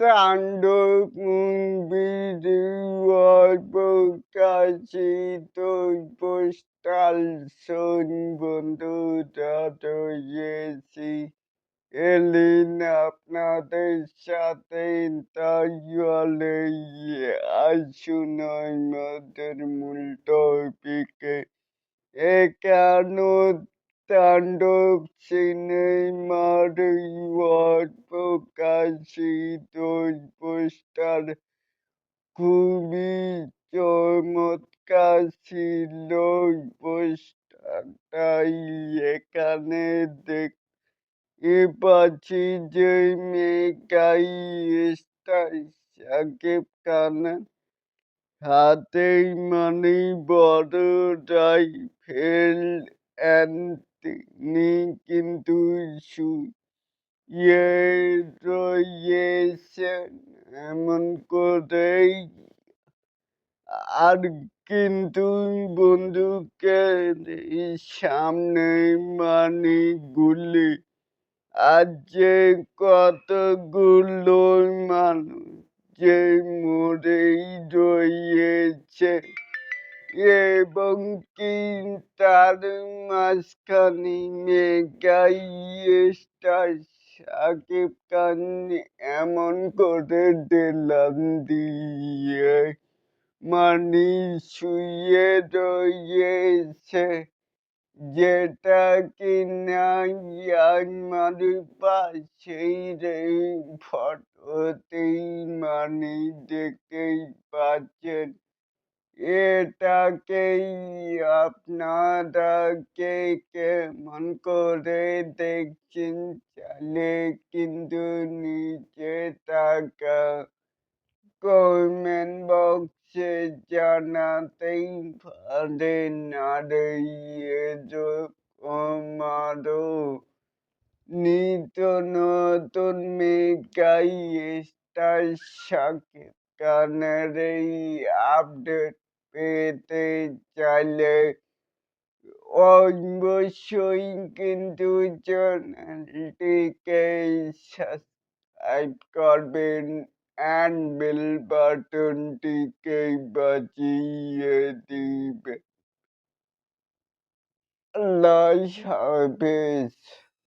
তাণ্ডব মুভির প্রকাশিত পোস্টাল শোন বন্ধুরা রয়েছি এলিন আপনাদের সাথে তাহলে আসুন আমাদের মূল টপিকে একানো তাণ্ডব সিনেমার প্রকাশিত পোস্টার খুবই চমৎকার ছিল। পোস্টারটাই এখানে দেখতে পাচ্ছি যে মেগাই স্টার শাকিব খানের হাতেই বড়রাই ফেল তিনি কিন্তু শুয়ে রয়েছেন এমন করেই আর কিন্তু বন্দুকের সামনে গুলি আর যে কতগুলো মানুষ যে মরেই রয়েছে এবং কি তার মাঝখানে মেগাই স্টার শাকিব খান এমন করে দিলাম দিয়ে শুয়ে রয়েছে যেটা কিনা আমার পাশেই ফটোতেই দেখতেই পাচ্ছেন। এটাকেই আপনারা কে কেমন করে দেখছেন চাইলে কিন্তু নিচে থাকা কমেন্ট বক্সে জানাতেই পারেন। আর আরো নিত্য নতুন মেগাই স্টার শাকিব খানের এই আপডেট পেতে চাইলে অবশ্যই কিন্তু চ্যানেলটিকে সাবস্ক্রাইব করবেন and bell বাটনটিকে বাজিয়ে দিবেন। আল্লাহ হাফেজ।